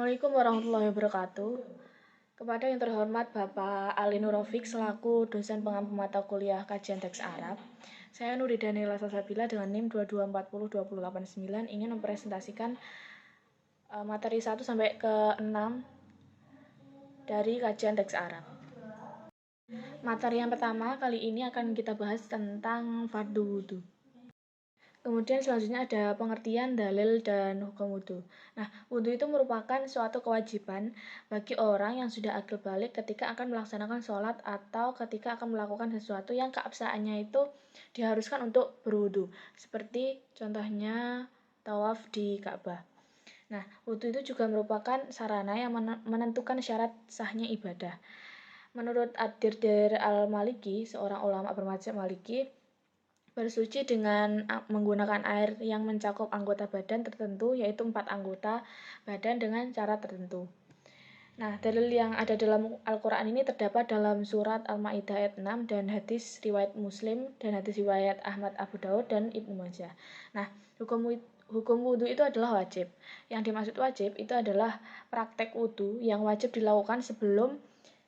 Assalamualaikum warahmatullahi wabarakatuh. Kepada yang terhormat Bapak Ali Nurofik selaku dosen pengampu mata kuliah kajian teks Arab, saya Nuri Daniela Salsabila dengan NIM 2240289 ingin mempresentasikan materi 1 sampai ke 6 dari kajian teks Arab. Materi yang pertama kali ini akan kita bahas tentang fardu wudhu. Kemudian selanjutnya ada pengertian, dalil, dan hukum wudhu. Nah, wudhu itu merupakan suatu kewajiban bagi orang yang sudah akil balik ketika akan melaksanakan sholat atau ketika akan melakukan sesuatu yang keabsahannya itu diharuskan untuk berwudhu. Seperti contohnya tawaf di Ka'bah. Nah, wudhu itu juga merupakan sarana yang menentukan syarat sahnya ibadah. Menurut Ad-Dirdir Al-Maliki, seorang ulama bermadzhab Maliki, bersuci dengan menggunakan air yang mencakup anggota badan tertentu, yaitu 4 anggota badan dengan cara tertentu. Nah, dalil yang ada dalam Al-Quran ini terdapat dalam surat Al-Ma'idah ayat 6 dan hadis riwayat Muslim dan hadis riwayat Ahmad, Abu Daud, dan Ibnu Majah. Nah, hukum wudhu itu adalah wajib. Yang dimaksud wajib itu adalah praktek wudhu yang wajib dilakukan sebelum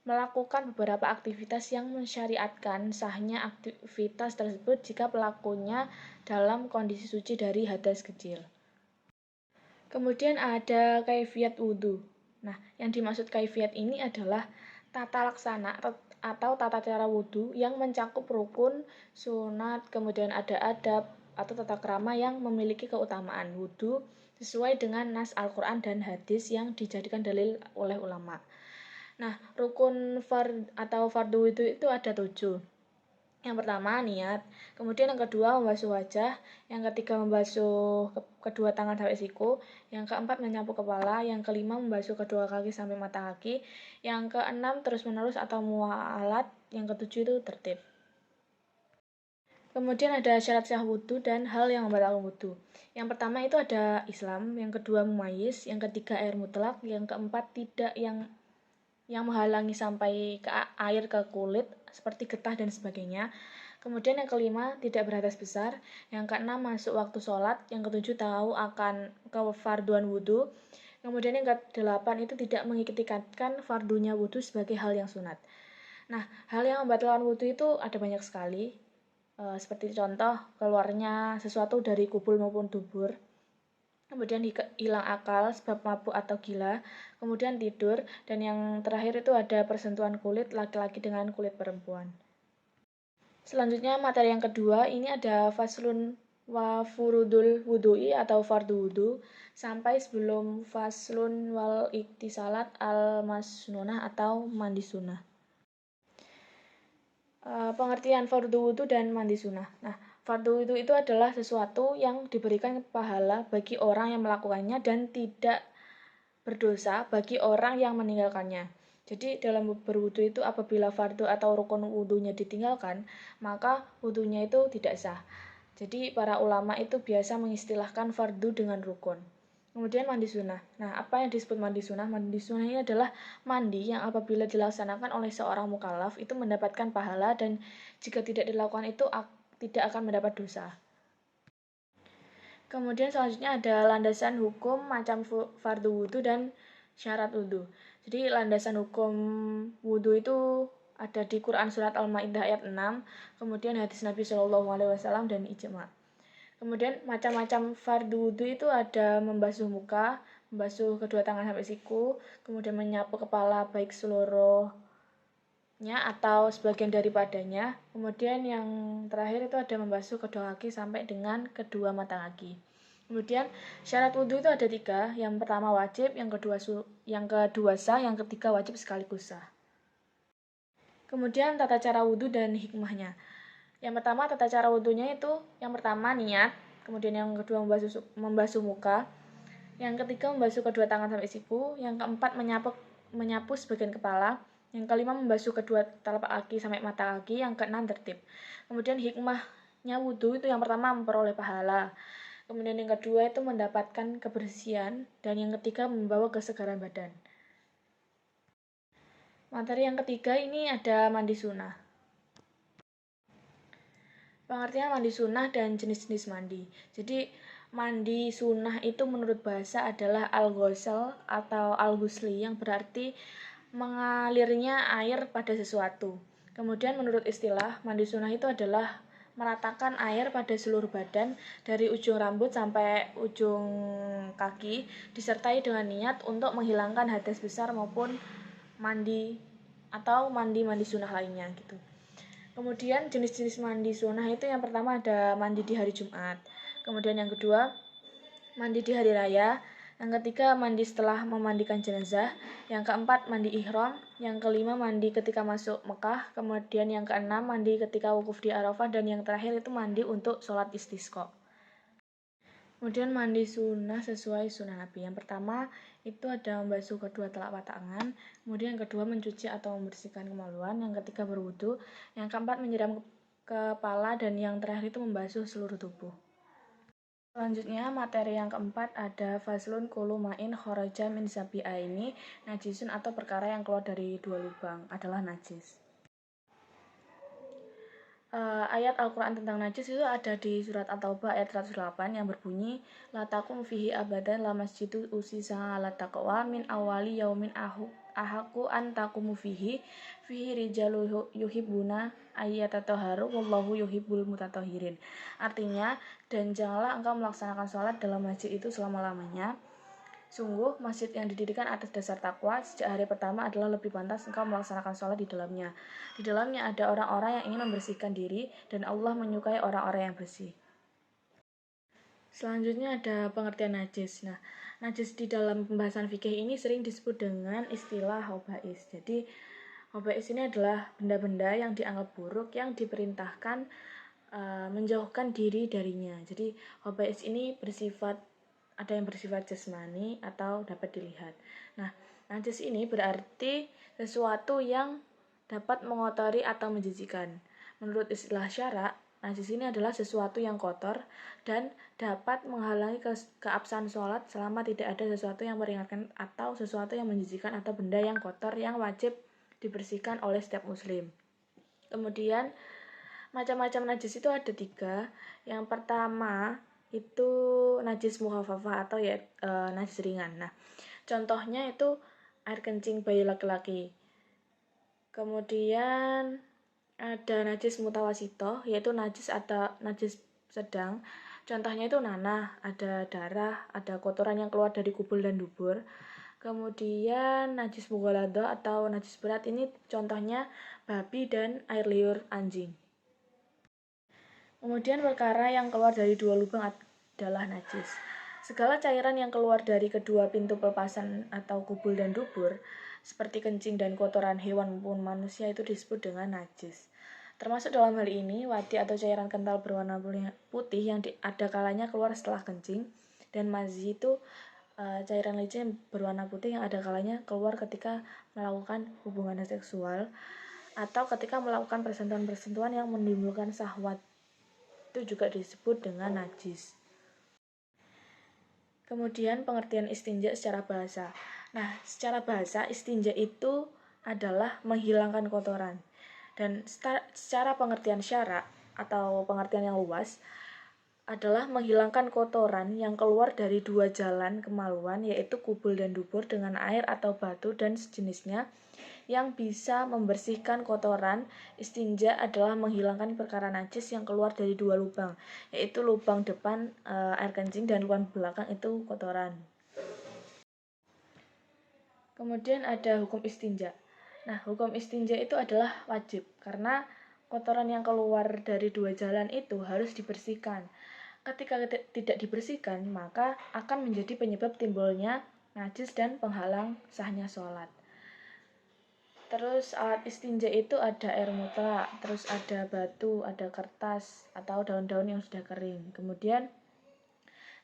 melakukan beberapa aktivitas yang mensyariatkan sahnya aktivitas tersebut jika pelakunya dalam kondisi suci dari hadas kecil. Kemudian ada kaifiat wudhu. Nah, yang dimaksud kaifiat ini adalah tata laksana atau tata cara wudhu yang mencakup rukun, sunat, kemudian ada adab atau tata krama yang memiliki keutamaan wudhu sesuai dengan nas Al-Quran dan hadis yang dijadikan dalil oleh ulama. Nah, rukun fardu wudhu itu ada 7. Yang pertama, niat. Kemudian yang kedua, membasuh wajah. Yang ketiga, membasuh kedua tangan sampai siku. Yang keempat, menyapu kepala. Yang kelima, membasuh kedua kaki sampai mata kaki. Yang keenam, terus-menerus atau mualat. Yang ketujuh itu tertib. Kemudian ada syarat sah wudhu dan hal yang membatalkan wudhu. Yang pertama itu ada Islam. Yang kedua, mumayyiz. Yang ketiga, air mutlak. Yang keempat, tidak yang menghalangi sampai ke air ke kulit seperti getah dan sebagainya. Kemudian yang kelima, tidak berhadas besar. Yang keenam, masuk waktu sholat. Yang ketujuh, tahu akan kefarduan wudhu. Kemudian yang kedelapan itu tidak mengiktikkan fardunya wudhu sebagai hal yang sunat. Nah, hal yang membatalkan wudhu itu ada banyak sekali. Seperti contoh, keluarnya sesuatu dari kubul maupun dubur. Kemudian hilang akal sebab mabuk atau gila, kemudian tidur, dan yang terakhir itu ada persentuhan kulit laki-laki dengan kulit perempuan. Selanjutnya materi yang kedua, ini ada faslun wa furudul wudhu'i atau fardu wudhu sampai sebelum faslun wal iktisalat al masnunah atau mandi sunnah. Pengertian fardu wudhu dan mandi sunnah. Nah, fardu wudhu itu adalah sesuatu yang diberikan pahala bagi orang yang melakukannya dan tidak berdosa bagi orang yang meninggalkannya. Jadi dalam berwudhu itu apabila fardu atau rukun wudhunya ditinggalkan, maka wudhunya itu tidak sah. Jadi para ulama itu biasa mengistilahkan fardu dengan rukun. Kemudian mandi sunnah. Nah, apa yang disebut mandi sunnah? Mandi sunnah ini adalah mandi yang apabila dilaksanakan oleh seorang mukallaf itu mendapatkan pahala dan jika tidak dilakukan itu tidak akan mendapat dosa. Kemudian selanjutnya ada landasan hukum macam fardu wudhu dan syarat wudhu. Jadi landasan hukum wudhu itu ada di Quran surat Al-Ma'idah ayat 6, kemudian hadis Nabi SAW dan ijma'. Kemudian macam-macam fardu wudhu itu ada membasuh muka, membasuh kedua tangan sampai siku, kemudian menyapu kepala baik seluruhnya atau sebagian daripadanya. Kemudian yang terakhir itu ada membasuh kedua kaki sampai dengan kedua mata kaki. Kemudian syarat wudhu itu ada 3. Yang pertama wajib, yang kedua sah, yang ketiga wajib sekaligus sah. Kemudian tata cara wudhu dan hikmahnya. Yang pertama tata cara wudhunya itu yang pertama niat, kemudian yang kedua membasuh muka, yang ketiga membasuh kedua tangan sampai siku, yang keempat menyapu sebagian kepala, yang kelima membasuh kedua telapak kaki sampai mata kaki, yang keenam tertib. Kemudian hikmahnya wudhu itu yang pertama memperoleh pahala, kemudian yang kedua itu mendapatkan kebersihan, dan yang ketiga membawa kesegaran badan. Materi yang ketiga ini ada mandi sunnah. Pengertian mandi sunnah dan jenis-jenis mandi. Jadi mandi sunnah itu menurut bahasa adalah al-ghusl atau al-ghusli yang berarti mengalirnya air pada sesuatu. Kemudian menurut istilah, mandi sunnah itu adalah meratakan air pada seluruh badan dari ujung rambut sampai ujung kaki disertai dengan niat untuk menghilangkan hadas besar maupun mandi atau mandi sunnah lainnya gitu. Kemudian jenis-jenis mandi sunnah itu yang pertama ada mandi di hari Jumat. Kemudian yang kedua mandi di hari raya. Yang ketiga mandi setelah memandikan jenazah. Yang keempat mandi ihram. Yang kelima mandi ketika masuk Mekah. Kemudian yang keenam mandi ketika wukuf di Arafah. Dan yang terakhir itu mandi untuk sholat istisqa. Kemudian mandi sunnah sesuai sunnah Nabi. Yang pertama itu ada membasuh kedua telapak tangan. Kemudian yang kedua mencuci atau membersihkan kemaluan. Yang ketiga berwudu. Yang keempat menyiram kepala. Dan yang terakhir itu membasuh seluruh tubuh. Selanjutnya materi yang keempat ada faslun kullu ma'in kharaja min sabi'aini najisun atau perkara yang keluar dari dua lubang adalah najis. Ayat Al-Quran tentang najis itu ada di surat At-Taubah ayat 108 yang berbunyi la takum fihi abadan la masjidu usisa ala taqwa min awali yaumin ahaku an takumu fihi rijalu yuhibbuna ayyatatoharu wallahu yuhibbul mutatahhirin. Artinya, dan janganlah engkau melaksanakan sholat dalam masjid itu selama-lamanya. Sungguh, masjid yang didirikan atas dasar takwa sejak hari pertama adalah lebih pantas engkau melaksanakan sholat di dalamnya. Di dalamnya ada orang-orang yang ingin membersihkan diri dan Allah menyukai orang-orang yang bersih. Selanjutnya ada pengertian najis. Nah, najis di dalam pembahasan fikih ini sering disebut dengan istilah hobais. Jadi, hobais ini adalah benda-benda yang dianggap buruk yang diperintahkan menjauhkan diri darinya. Jadi, hobais ini ada yang bersifat jasmani atau dapat dilihat. Nah, najis ini berarti sesuatu yang dapat mengotori atau menjijikan. Menurut istilah syara, najis ini adalah sesuatu yang kotor dan dapat menghalangi keabsahan sholat selama tidak ada sesuatu yang meringankan atau sesuatu yang menjijikan atau benda yang kotor yang wajib dibersihkan oleh setiap muslim. Kemudian macam-macam najis itu ada 3. Yang pertama itu najis mukhafafah atau najis ringan. Nah, contohnya itu air kencing bayi laki-laki. Kemudian ada najis mutawasito, yaitu najis atau najis sedang. Contohnya itu nanah, ada darah, ada kotoran yang keluar dari kubul dan dubur. Kemudian najis mughaladzah atau najis berat, ini contohnya babi dan air liur anjing. Kemudian perkara yang keluar dari dua lubang adalah najis. Segala cairan yang keluar dari kedua pintu pelepasan atau kubul dan dubur, seperti kencing dan kotoran hewan maupun manusia itu disebut dengan najis. Termasuk dalam hal ini, wadi atau cairan kental berwarna putih yang ada kalanya keluar setelah kencing, dan mazi itu cairan licin berwarna putih yang ada kalanya keluar ketika melakukan hubungan seksual atau ketika melakukan persentuhan-persentuhan yang menimbulkan syahwat, itu juga disebut dengan najis. Kemudian pengertian istinja secara bahasa. Nah, secara bahasa istinja itu adalah menghilangkan kotoran. Dan secara pengertian syara atau pengertian yang luas adalah menghilangkan kotoran yang keluar dari dua jalan kemaluan, yaitu kubul dan dubur dengan air atau batu dan sejenisnya yang bisa membersihkan kotoran. Istinja adalah menghilangkan perkara najis yang keluar dari dua lubang, yaitu lubang depan air kencing dan lubang belakang itu kotoran. Kemudian ada hukum istinja. Nah, hukum istinja itu adalah wajib karena kotoran yang keluar dari dua jalan itu harus dibersihkan. Ketika tidak dibersihkan, maka akan menjadi penyebab timbulnya najis dan penghalang sahnya sholat. Terus alat istinja itu ada air mutlak, terus ada batu, ada kertas, atau daun-daun yang sudah kering. Kemudian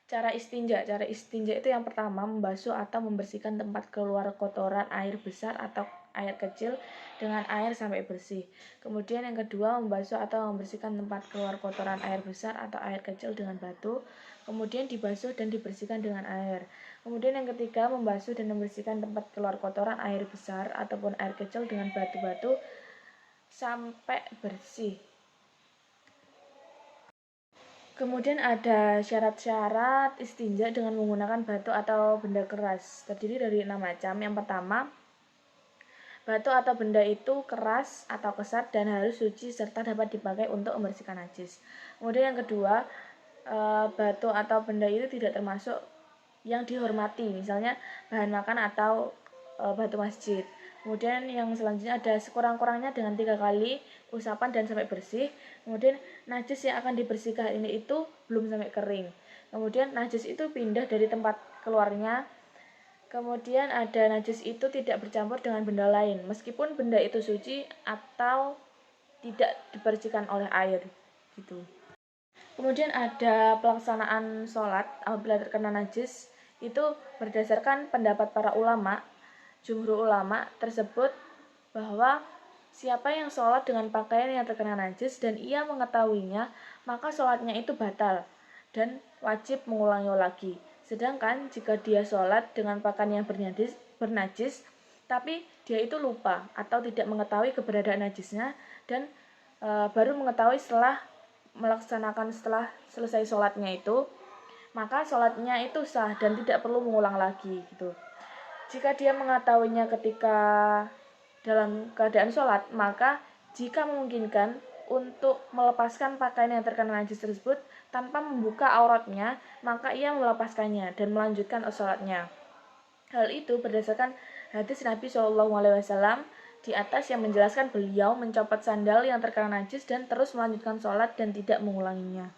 cara istinja itu yang pertama membasuh atau membersihkan tempat keluar kotoran air besar atau air kecil dengan air sampai bersih. Kemudian yang kedua membasuh atau membersihkan tempat keluar kotoran air besar atau air kecil dengan batu. Kemudian dibasuh dan dibersihkan dengan air. Kemudian yang ketiga membasuh dan membersihkan tempat keluar kotoran air besar ataupun air kecil dengan batu-batu sampai bersih. Kemudian ada syarat-syarat istinja dengan menggunakan batu atau benda keras. Terdiri dari 6 macam. Yang pertama, batu atau benda itu keras atau kesat dan harus suci serta dapat dipakai untuk membersihkan najis. Kemudian yang kedua, batu atau benda itu tidak termasuk yang dihormati, misalnya bahan makan atau batu masjid. Kemudian yang selanjutnya ada sekurang-kurangnya dengan 3 kali usapan dan sampai bersih. Kemudian najis yang akan dibersihkan ini itu belum sampai kering. Kemudian najis itu pindah dari tempat keluarnya. Kemudian ada najis itu tidak bercampur dengan benda lain, meskipun benda itu suci atau tidak dibersihkan oleh air gitu. Kemudian ada pelaksanaan sholat apabila terkena najis itu berdasarkan pendapat para ulama, jumhur ulama tersebut, bahwa siapa yang sholat dengan pakaian yang terkena najis dan ia mengetahuinya, maka sholatnya itu batal dan wajib mengulangi lagi. Sedangkan jika dia sholat dengan pakaian yang bernajis, tapi dia itu lupa atau tidak mengetahui keberadaan najisnya dan baru mengetahui setelah selesai sholatnya itu, maka sholatnya itu sah dan tidak perlu mengulang lagi gitu. Jika dia mengetahuinya ketika dalam keadaan sholat, maka jika memungkinkan untuk melepaskan pakaian yang terkena najis tersebut tanpa membuka auratnya, maka ia melepaskannya dan melanjutkan sholatnya. Hal itu berdasarkan hadis Nabi SAW di atas yang menjelaskan beliau mencopot sandal yang terkena najis dan terus melanjutkan sholat dan tidak mengulanginya.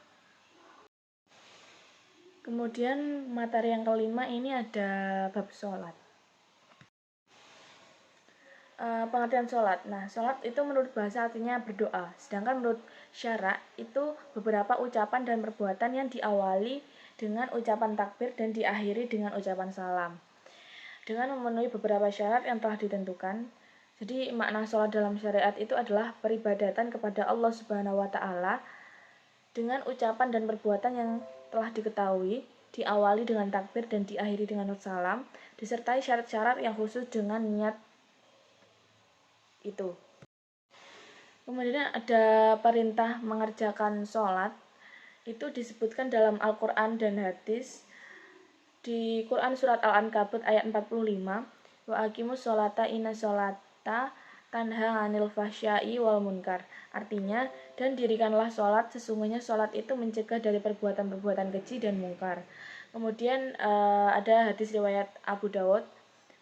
Kemudian materi yang kelima ini ada bab sholat. Pengertian sholat. Nah, sholat itu menurut bahasa artinya berdoa. Sedangkan menurut syara itu beberapa ucapan dan perbuatan yang diawali dengan ucapan takbir dan diakhiri dengan ucapan salam. Dengan memenuhi beberapa syarat yang telah ditentukan. Jadi makna sholat dalam syariat itu adalah peribadatan kepada Allah Subhanahu wa Ta'ala dengan ucapan dan perbuatan yang telah diketahui, diawali dengan takbir dan diakhiri dengan salam, disertai syarat-syarat yang khusus dengan niat itu. Kemudian ada perintah mengerjakan sholat, itu disebutkan dalam Al-Quran dan hadis. Di Quran surat Al-Ankabut ayat 45, wa aqimus sholata inna sholata tanha 'anil fahsya'i wal munkar. Artinya, dan dirikanlah sholat, sesungguhnya sholat itu mencegah dari perbuatan-perbuatan keji dan mungkar. Kemudian ada hadis riwayat Abu Dawud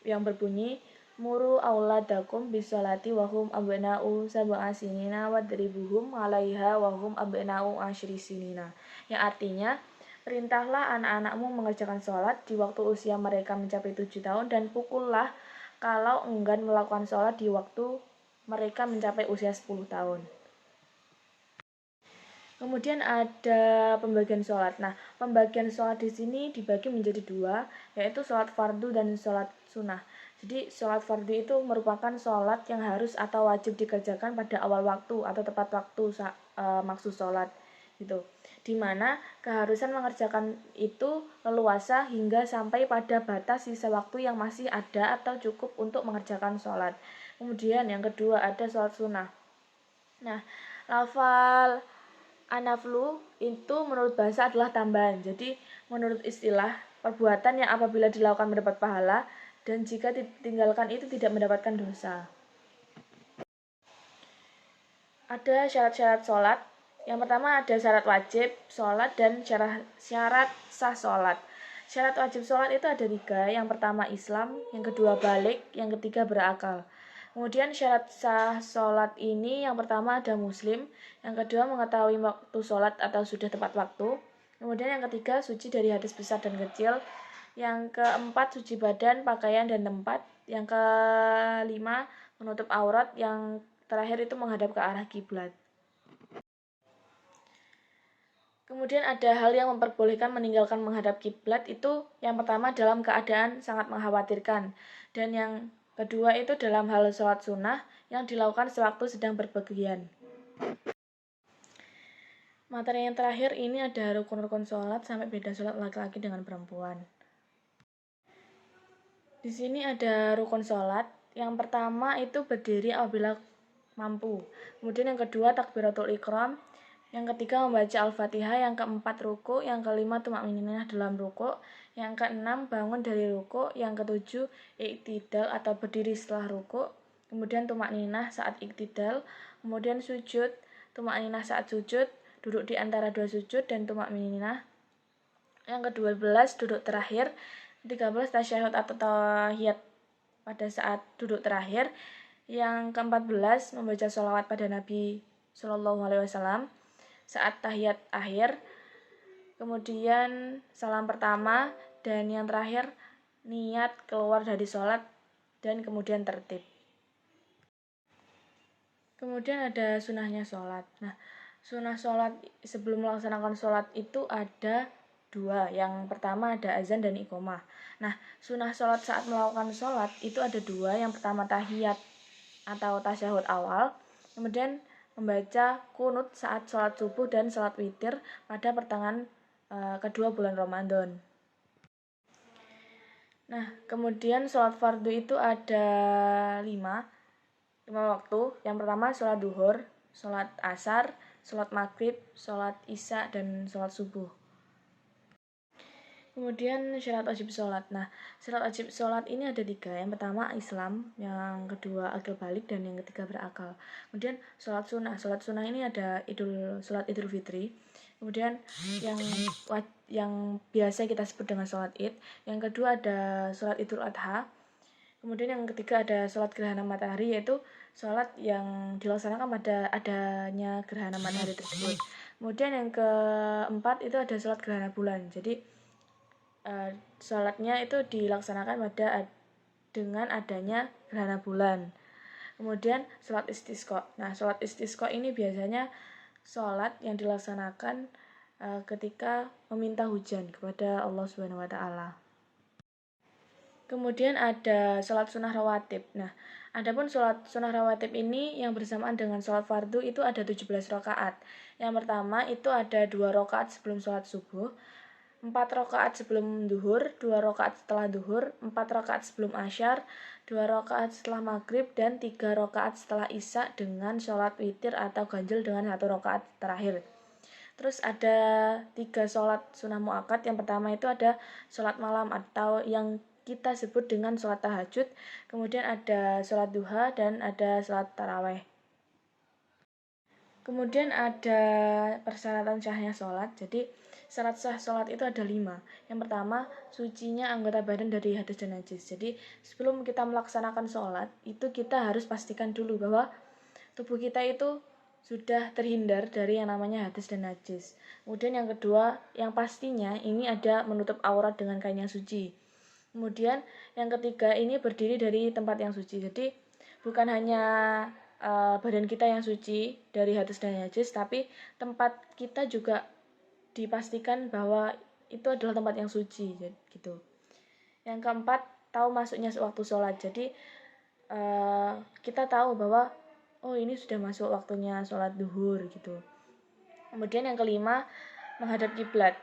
yang berbunyi, muru auladakum bisolati wahum abna'u sab'a sinina wadribuhum 'alaiha wahum abna'u 10 sinina. Yang artinya, perintahlah anak-anakmu mengerjakan sholat di waktu usia mereka mencapai 7 tahun dan pukullah kalau enggan melakukan sholat di waktu mereka mencapai usia 10 tahun. Kemudian ada pembagian sholat. Nah, pembagian sholat di sini dibagi menjadi 2, yaitu sholat fardu dan sholat sunnah. Jadi, sholat fardu itu merupakan sholat yang harus atau wajib dikerjakan pada awal waktu atau tepat waktu maksud sholat gitu. Dimana keharusan mengerjakan itu leluasa hingga sampai pada batas sisa waktu yang masih ada atau cukup untuk mengerjakan sholat. Kemudian yang kedua ada sholat sunnah. Nah, lafal anaflu itu menurut bahasa adalah tambahan. Jadi menurut istilah, perbuatan yang apabila dilakukan mendapat pahala dan jika ditinggalkan itu tidak mendapatkan dosa. Ada syarat-syarat sholat. Yang pertama ada syarat wajib sholat dan syarat sah sholat. Syarat wajib sholat itu ada 3. Yang pertama Islam, yang kedua balik, yang ketiga berakal. Kemudian syarat sah sholat ini yang pertama ada muslim, yang kedua mengetahui waktu sholat atau sudah tepat waktu, kemudian yang ketiga suci dari hadas besar dan kecil, yang keempat suci badan, pakaian, dan tempat, yang kelima menutup aurat, yang terakhir itu menghadap ke arah kiblat. Kemudian ada hal yang memperbolehkan meninggalkan menghadap kiblat itu yang pertama dalam keadaan sangat mengkhawatirkan, dan yang kedua itu dalam hal sholat sunnah yang dilakukan sewaktu sedang berpergian. Materi yang terakhir ini ada rukun-rukun sholat sampai beda sholat laki-laki dengan perempuan. Di sini ada rukun sholat. Yang pertama itu berdiri apabila mampu. Kemudian yang kedua takbiratul ihram. Yang ketiga membaca Al-Fatihah, yang keempat ruku, yang kelima tumakninah dalam ruku, yang keenam bangun dari ruku, yang ketujuh iktidal atau berdiri setelah ruku, kemudian tumakninah saat iktidal, kemudian sujud, tumakninah saat sujud, duduk di antara dua sujud dan tumakninah. Yang ke-12 duduk terakhir, 13 tasyahud atau tahiyat pada saat duduk terakhir. Yang ke-14 membaca sholawat pada Nabi Shallallahu Alaihi Wasallam saat tahiyat akhir, kemudian salam pertama, dan yang terakhir niat keluar dari sholat dan kemudian tertib. Kemudian ada sunahnya sholat. Nah, sunah sholat sebelum melaksanakan sholat itu ada dua. Yang pertama ada azan dan iqomah. Nah, sunah sholat saat melakukan sholat itu ada dua. Yang pertama tahiyat atau tasyahud awal, kemudian membaca kunut saat sholat subuh dan sholat witir pada pertengahan kedua bulan Ramadan. Nah, kemudian sholat fardu itu ada 5 waktu. Yang pertama sholat duhur, sholat asar, sholat maghrib, sholat isya, dan sholat subuh. Kemudian syarat wajib sholat. Nah, syarat wajib sholat ini ada 3. Yang pertama Islam, yang kedua akil balik, dan yang ketiga berakal. Kemudian sholat sunnah. Sholat sunnah ini ada sholat idul fitri. Kemudian yang biasa kita sebut dengan sholat id. Yang kedua ada sholat idul adha. Kemudian yang ketiga ada sholat gerhana matahari, yaitu sholat yang dilaksanakan pada adanya gerhana matahari tersebut. Kemudian yang keempat itu ada sholat gerhana bulan. Jadi sholatnya itu dilaksanakan dengan adanya gerhana bulan. Kemudian sholat istisqa. Nah, sholat istisqa ini biasanya sholat yang dilaksanakan ketika meminta hujan kepada Allah Subhanahu wa Ta'ala. Kemudian ada sholat sunnah rawatib. Nah, adapun sholat sunnah rawatib ini yang bersamaan dengan sholat fardu itu ada 17 rakaat. Yang pertama itu ada 2 rakaat sebelum sholat subuh, 4 rakaat sebelum duhur, 2 rakaat setelah duhur, 4 rakaat sebelum asyar, 2 rakaat setelah maghrib, dan 3 rakaat setelah isya dengan sholat witir atau ganjil dengan 1 rakaat terakhir. Terus ada 3 sholat sunnah muakkad. Yang pertama itu ada sholat malam atau yang kita sebut dengan sholat tahajud. Kemudian ada sholat duha dan ada sholat taraweh. Kemudian ada persyaratan syahnya sholat. Jadi syarat sah sholat itu ada 5. Yang pertama, sucinya anggota badan dari hadas dan najis. Jadi sebelum kita melaksanakan sholat, itu kita harus pastikan dulu bahwa tubuh kita itu sudah terhindar dari yang namanya hadas dan najis. Kemudian yang kedua, yang pastinya ini ada menutup aurat dengan kain yang suci. Kemudian yang ketiga, ini berdiri dari tempat yang suci. Jadi bukan hanya badan kita yang suci dari hadas dan najis, tapi tempat kita juga dipastikan bahwa itu adalah tempat yang suci gitu. Yang keempat, tahu masuknya waktu sholat. Jadi kita tahu bahwa ini sudah masuk waktunya sholat duhur gitu. Kemudian yang kelima, menghadap kiblat.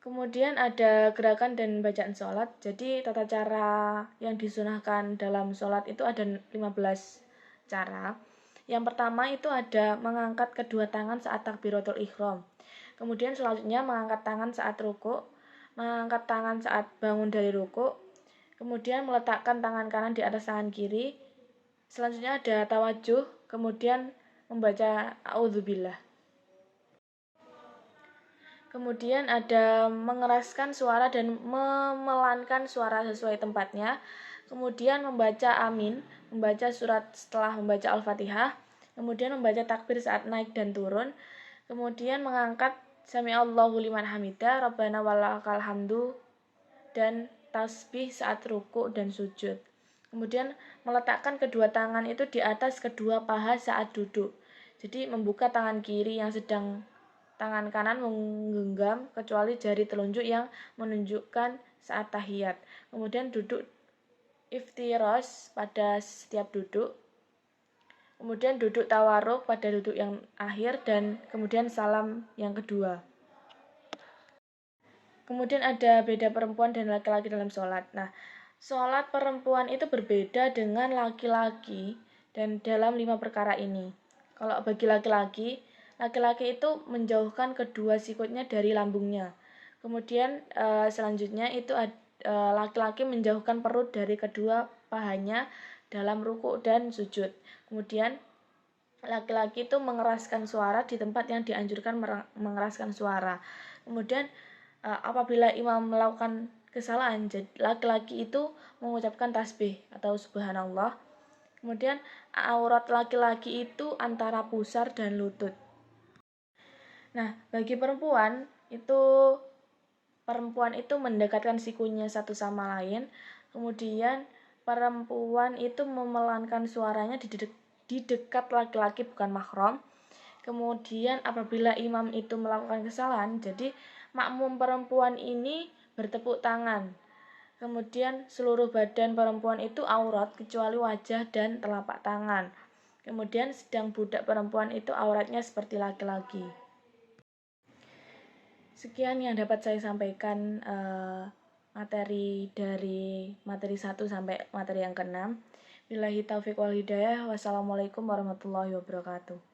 Kemudian ada gerakan dan bacaan sholat. Jadi tata cara yang disunahkan dalam sholat itu ada 15 cara. Yang pertama itu ada mengangkat kedua tangan saat takbiratul ihram. Kemudian selanjutnya mengangkat tangan saat ruku, mengangkat tangan saat bangun dari ruku, kemudian meletakkan tangan kanan di atas tangan kiri. Selanjutnya ada tawajuh, kemudian membaca a'udzubillah. Kemudian ada mengeraskan suara dan memelankan suara sesuai tempatnya. Kemudian membaca amin, membaca surat setelah membaca Al-Fatihah. Kemudian membaca takbir saat naik dan turun. Kemudian mengangkat Sami'allahu liman hamidah, Rabbana walakal hamdu, dan tasbih saat ruku dan sujud. Kemudian meletakkan kedua tangan itu di atas kedua paha saat duduk. Jadi membuka tangan kiri yang sedang tangan kanan menggenggam kecuali jari telunjuk yang menunjukkan saat tahiyat. Kemudian duduk iftirash pada setiap duduk. Kemudian duduk tawarruk pada duduk yang akhir, dan kemudian salam yang kedua. Kemudian ada beda perempuan dan laki-laki dalam sholat. Nah, sholat perempuan itu berbeda dengan laki-laki dan dalam 5 perkara ini. Kalau bagi laki-laki itu menjauhkan kedua sikutnya dari lambungnya. Kemudian selanjutnya itu laki-laki menjauhkan perut dari kedua pahanya dalam ruku dan sujud. Kemudian laki-laki itu mengeraskan suara di tempat yang dianjurkan mengeraskan suara. Kemudian apabila imam melakukan kesalahan, laki-laki itu mengucapkan tasbih atau subhanallah. Kemudian aurat laki-laki itu antara pusar dan lutut. Nah, bagi perempuan itu mendekatkan sikunya satu sama lain. Kemudian perempuan itu memelankan suaranya di dekat laki-laki, bukan mahram. Kemudian apabila imam itu melakukan kesalahan, jadi makmum perempuan ini bertepuk tangan. Kemudian seluruh badan perempuan itu aurat kecuali wajah dan telapak tangan. Kemudian sedang budak perempuan itu auratnya seperti laki-laki. Sekian yang dapat saya sampaikan materi dari materi 1 sampai materi yang ke-6. Billahi taufiq wal hidayah. Wassalamualaikum warahmatullahi wabarakatuh.